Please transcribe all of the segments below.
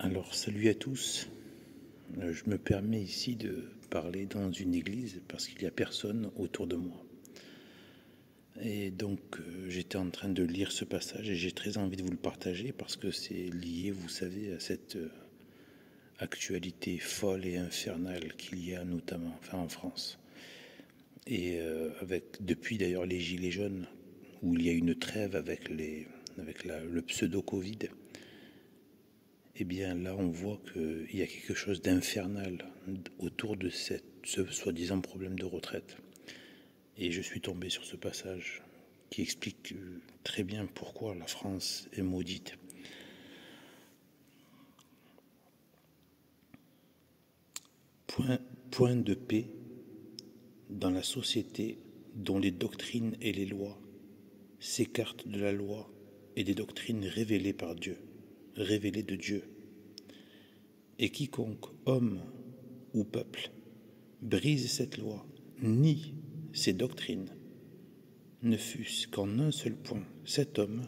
Alors, salut à tous. Je me permets ici de parler dans une église parce qu'il n'y a personne autour de moi. Et donc, j'étais en train de lire ce passage et j'ai très envie de vous le partager parce que c'est lié, vous savez, à cette actualité folle et infernale qu'il y a notamment, en France. Et depuis d'ailleurs les Gilets jaunes, où il y a une trêve avec le pseudo-Covid. Eh bien là, on voit qu'il y a quelque chose d'infernal autour de ce soi-disant problème de retraite. Et je suis tombé sur ce passage qui explique très bien pourquoi la France est maudite. Point de paix dans la société dont les doctrines et les lois s'écartent de la loi et des doctrines révélées par Dieu, révélées de Dieu. Et quiconque, homme ou peuple, brise cette loi, nie ces doctrines, ne fût-ce qu'en un seul point, cet homme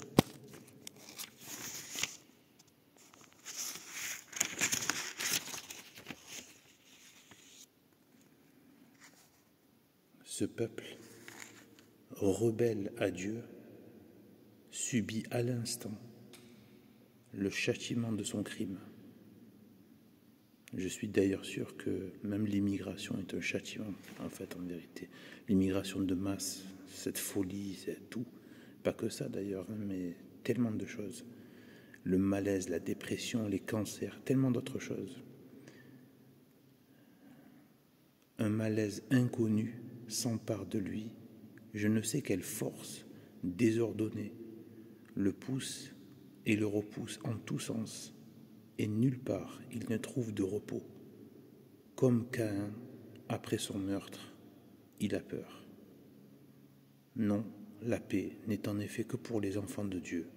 ce peuple rebelle à Dieu subit à l'instant le châtiment de son crime. Je suis d'ailleurs sûr que même l'immigration est un châtiment, en vérité. L'immigration de masse, cette folie, c'est tout. Pas que ça d'ailleurs, mais tellement de choses. Le malaise, la dépression, les cancers, tellement d'autres choses. Un malaise inconnu s'empare de lui. Je ne sais quelle force désordonnée le pousse et le repousse en tous sens. Et nulle part il ne trouve de repos. Comme Caïn, après son meurtre, il a peur. Non, la paix n'est en effet que pour les enfants de Dieu.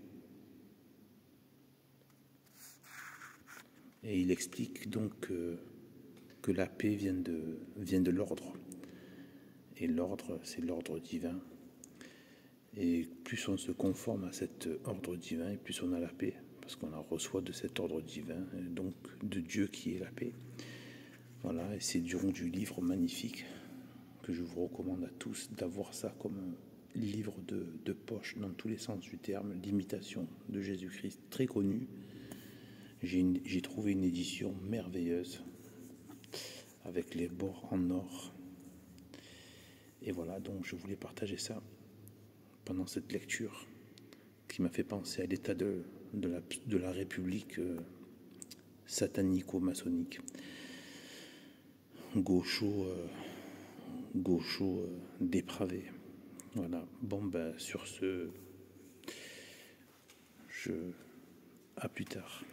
Et il explique donc que la paix vient de l'ordre. Et l'ordre, c'est l'ordre divin. Et plus on se conforme à cet ordre divin, et plus on a la paix. Parce qu'on la reçoit de cet ordre divin, et donc de Dieu qui est la paix. Voilà, et c'est du long du livre magnifique que je vous recommande à tous d'avoir ça comme un livre de poche dans tous les sens du terme, l'imitation de Jésus-Christ, très connu. J'ai trouvé une édition merveilleuse avec les bords en or. Et voilà, donc je voulais partager ça pendant cette lecture qui m'a fait penser à l'état de la République satanico-maçonnique. Gaucho dépravé. Voilà. Bon, ben, sur ce, à plus tard.